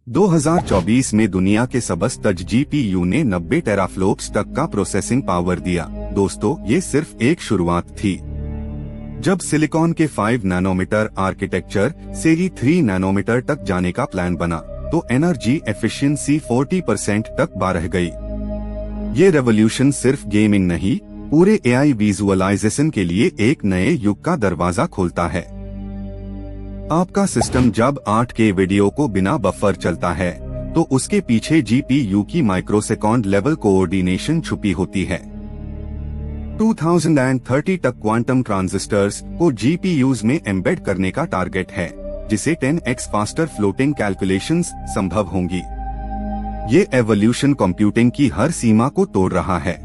2024 में दुनिया के सबसे तेज जीपीयू ने 90 टेराफ्लोप्स तक का प्रोसेसिंग पावर दिया। दोस्तों, ये सिर्फ एक शुरुआत थी। जब सिलिकॉन के 5 नैनोमीटर आर्किटेक्चर से ही 3 नैनोमीटर तक जाने का प्लान बना, तो एनर्जी एफिशिएंसी 40% तक बढ़ गई। ये रेवोल्यूशन सिर्फ गेमिंग नहीं, पूरे एआई विजुअलाइजेशन के लिए एक नए युग का दरवाजा खोलता है। आपका सिस्टम जब 8K वीडियो को बिना बफर चलता है, तो उसके पीछे जीपीयू की माइक्रोसेकंड लेवल कोऑर्डिनेशन छुपी होती है। 2030 तक क्वांटम ट्रांजिस्टर्स को जीपीयूज में एम्बेड करने का टारगेट है, जिसे 10x फास्टर फ्लोटिंग कैलकुलेशंस संभव होंगी। ये एवोल्यूशन कंप्यूटिंग की हर सीमा को तोड़ रहा है।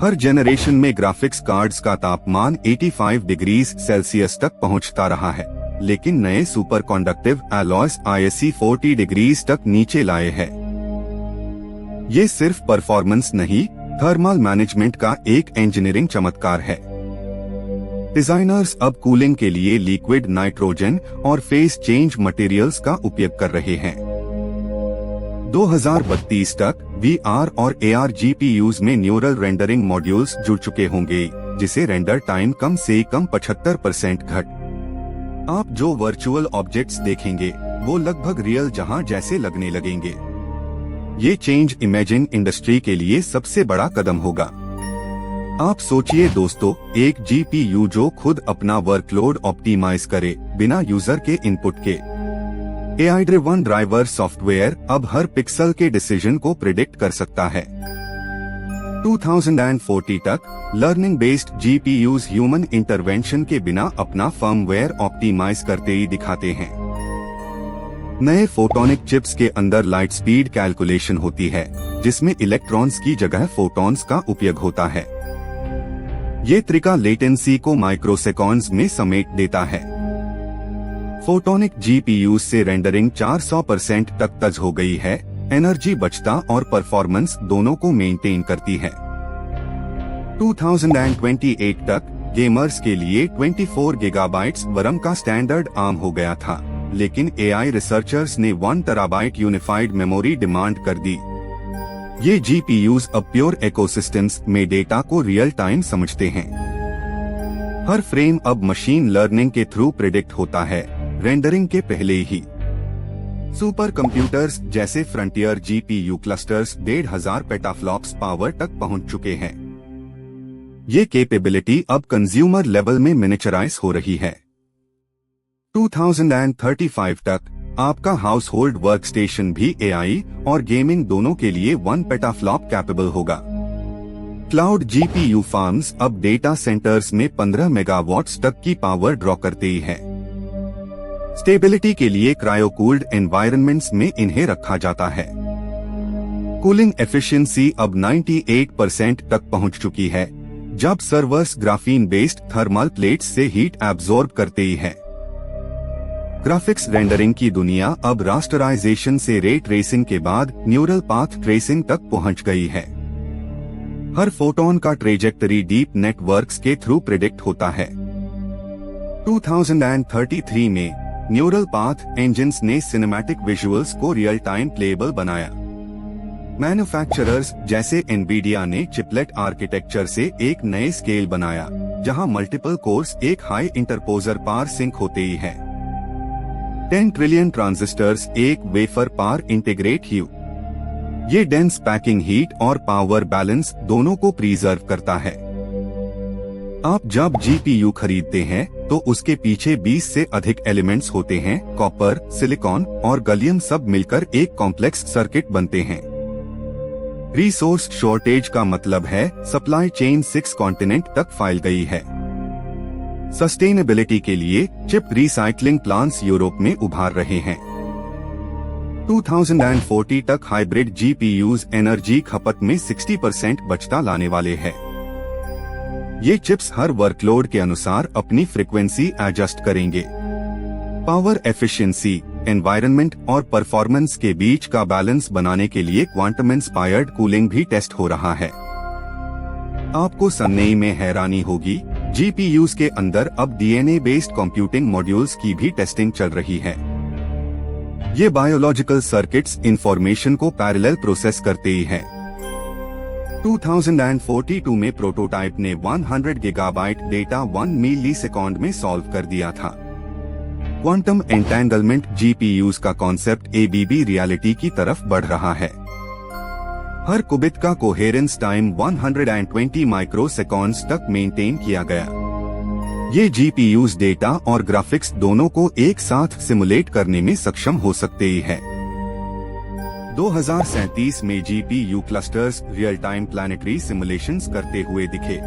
हर जनरेशन में ग्राफिक्स कार्ड्स का तापमान 85 डिग्री सेल्सियस तक पहुंचता रहा है, लेकिन नए super conductive alloys ISC 40 degree तक नीचे लाए हैं। ये सिर्फ परफॉर्मेंस नहीं, थर्मल मैनेजमेंट का एक इंजीनियरिंग चमत्कार है। डिजाइनर्स अब कूलिंग के लिए लिक्विड नाइट्रोजन और फेज चेंज मटेरियल्स का उपयोग कर रहे हैं। 2032 तक VR और AR GPUs में न्यूरल रेंडरिंग मॉड्यूल्स जुड़ चुके होंगे, जिसे रेंडर टाइम कम से कम 75% घट। आप जो वर्चुअल ऑब्जेक्ट्स देखेंगे, वो लगभग रियल जहां जैसे लगने लगेंगे। ये चेंज इमेजिंग इंडस्ट्री के लिए सबसे बड़ा कदम होगा। आप सोचिए दोस्तों, एक जीपीयू जो खुद अपना वर्कलोड ऑप्टिमाइज करे बिना यूजर के इनपुट के। AI ड्रिवन ड्राइवर सॉफ्टवेयर अब हर पिक्सल के डिसीजन को प्रिडिक्ट कर सकता है। 2040 तक learning based GPUs human intervention के बिना अपना फर्मवेयर ऑप्टिमाइज करते ही दिखाते हैं। नए फोटोनिक चिप्स के अंदर लाइट स्पीड कैलकुलेशन होती है, जिसमें इलेक्ट्रॉन्स की जगह फोटॉन्स का उपयोग होता है। ये त्रिका लेटेंसी को माइक्रोसेकंड्स में समेट देता है। फोटोनिक जीपीयूज से रेंडरिंग 400% तक तेज हो गई है, एनर्जी बचता और परफॉर्मेंस दोनों को मेंटेन करती है। 2028 तक गेमर्स के लिए 24 गीगाबाइट्स वरम का स्टैंडर्ड आम हो गया था, लेकिन AI रिसर्चर्स ने 1 टेराबाइट यूनिफाइड मेमोरी डिमांड कर दी। ये जीपीयूज अब प्योर इकोसिस्टम्स में डेटा को रियल टाइम समझते हैं। हर फ्रेम अब मशीन लर्निंग के थ्रू प्रिडिक्ट होता है, रेंडरिंग के पहले ही। सुपर कंप्यूटर्स जैसे frontier GPU clusters 1500 petaflops power तक पहुंच चुके हैं। ये कैपेबिलिटी अब कंज्यूमर लेवल में मिनिचराइज हो रही है। 2035 तक आपका हाउस होल्ड वर्क स्टेशन भी AI और गेमिंग दोनों के लिए 1 पेटाफ्लॉप कैपेबल होगा। क्लाउड जीपीयू फार्म्स अब डेटा सेंटर्स में 15 मेगावाट्स तक की पावर ड्रॉ करते ही है। स्टेबिलिटी के लिए क्रायोकूल्ड एनवायरनमेंट्स में इन्हें रखा जाता है। कूलिंग एफिशिएंसी अब 98% तक पहुंच चुकी है, जब servers graphene based thermal plates से हीट एब्जॉर्ब करते ही है। ग्राफिक्स रेंडरिंग की दुनिया अब रास्टराइजेशन से रे ट्रेसिंग के बाद न्यूरल पाथ ट्रेसिंग तक पहुंच गई है। हर फोटोन का ट्रेजेक्टरी डीप नेटवर्क्स के थ्रू प्रिडिक्ट होता है। 2033 में न्यूरल पाथ इंजन्स ने सिनेमैटिक विजुअल्स को रियल टाइम प्लेएबल बनाया। मैन्युफैक्चरर्स जैसे एनवीडिया ने चिपलेट आर्किटेक्चर से एक नए स्केल बनाया, जहां मल्टीपल कोर्स एक हाई इंटरपोजर पार सिंक होते ही है। 10 ट्रिलियन ट्रांजिस्टर्स एक वेफर पार इंटीग्रेट ही। ये डेंस पैकिंग हीट और पावर बैलेंस दोनों को प्रिजर्व करता है। आप जब जीपीयू खरीदते हैं, तो उसके पीछे 20 से अधिक एलिमेंट्स होते हैं। कॉपर, सिलिकॉन और गलियम सब मिलकर एक कॉम्प्लेक्स सर्किट बनते हैं। रिसोर्स शॉर्टेज का मतलब है सप्लाई चेन 6 कॉन्टिनेंट तक फैल गई है। सस्टेनेबिलिटी के लिए चिप रिसाइकलिंग प्लांट्स यूरोप में उभार रहे हैं। 2040 तक हाइब्रिड जीपीयूज एनर्जी खपत में 60% बचता लाने वाले हैं। ये चिप्स हर वर्कलोड के अनुसार अपनी फ्रीक्वेंसी एडजस्ट करेंगे। पावर एफिशिएंसी, एनवायरनमेंट और परफॉर्मेंस के बीच का बैलेंस बनाने के लिए क्वांटम इंस्पायर्ड कूलिंग भी टेस्ट हो रहा है। आपको सुनने में हैरानी होगी, जीपीयूज के अंदर अब DNA बेस्ड कंप्यूटिंग मॉड्यूल्स की भी टेस्टिंग चल रही है। ये बायोलॉजिकल सर्किट्स इंफॉर्मेशन को पैरेलल प्रोसेस करते ही हैं। 2042 में प्रोटोटाइप ने 100 गीगाबाइट डेटा 1 मिलीसेकंड में सॉल्व कर दिया था। क्वांटम एंटेंगलमेंट जीपीयूज का कॉन्सेप्ट एबीबी रियलिटी की तरफ बढ़ रहा है। हर कुबिट का कोहेरेंस टाइम 120 माइक्रोसेकंड्स तक मेंटेन किया गया। ये जीपीयूज डेटा और ग्राफिक्स दोनों को एक साथ सिमुलेट करने में सक्षम हो सकते ही है। 2037 में GPU clusters real time planetary simulations करते हुए दिखे।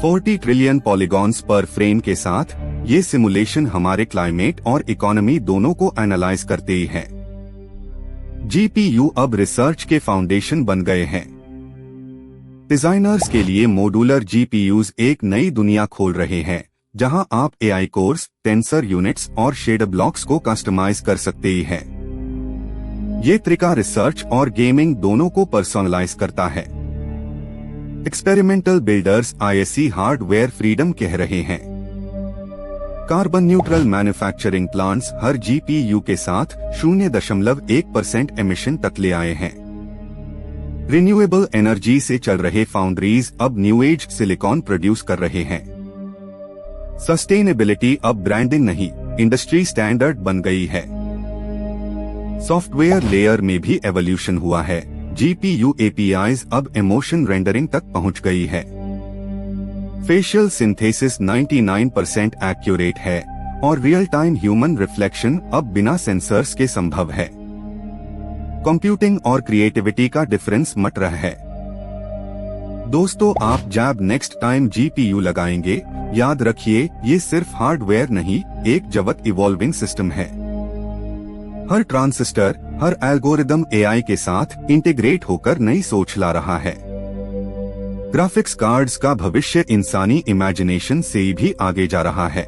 40 ट्रिलियन पॉलीगॉन्स पर फ्रेम के साथ ये सिमुलेशन हमारे क्लाइमेट और इकोनॉमी दोनों को एनालाइज करते ही है। जीपीयू अब रिसर्च के फाउंडेशन बन गए हैं। डिजाइनर्स के लिए मॉड्यूलर जीपीयूज एक नई दुनिया खोल रहे हैं, जहां आप एआई कोर्स, टेंसर यूनिट्स और शेडर ब्लॉक्स को कस्टमाइज कर सकते ही हैं। ये तरीका रिसर्च और गेमिंग दोनों को पर्सनलाइज करता है। Experimental builders ISC hardware freedom कह रहे हैं। कार्बन न्यूट्रल मैन्युफैक्चरिंग प्लांट्स हर जीपीयू के साथ 0.1% एमिशन तक ले आए हैं। रिन्यूएबल एनर्जी से चल रहे फाउंड्रीज अब न्यू एज सिलिकॉन प्रोड्यूस कर रहे हैं। सस्टेनेबिलिटी अब ब्रांडिंग नहीं, इंडस्ट्री स्टैंडर्ड बन गई है। सॉफ्टवेयर लेयर में भी एवोल्यूशन हुआ है। जीपीयू एपीआईज अब इमोशन रेंडरिंग तक पहुंच गई है। फेशियल सिंथेसिस 99% एक्यूरेट है और रियल टाइम ह्यूमन रिफ्लेक्शन अब बिना सेंसर्स के संभव है। कंप्यूटिंग और क्रिएटिविटी का डिफरेंस मट रहा है। दोस्तों, आप जब नेक्स्ट टाइम जीपीयू लगाएंगे, याद रखिए ये सिर्फ हार्डवेयर नहीं, एक जगत इवॉल्विंग सिस्टम है। हर ट्रांजिस्टर, हर एल्गोरिदम एआई के साथ इंटीग्रेट होकर नई सोच ला रहा है। ग्राफिक्स कार्ड्स का भविष्य इंसानी इमेजिनेशन से भी आगे जा रहा है।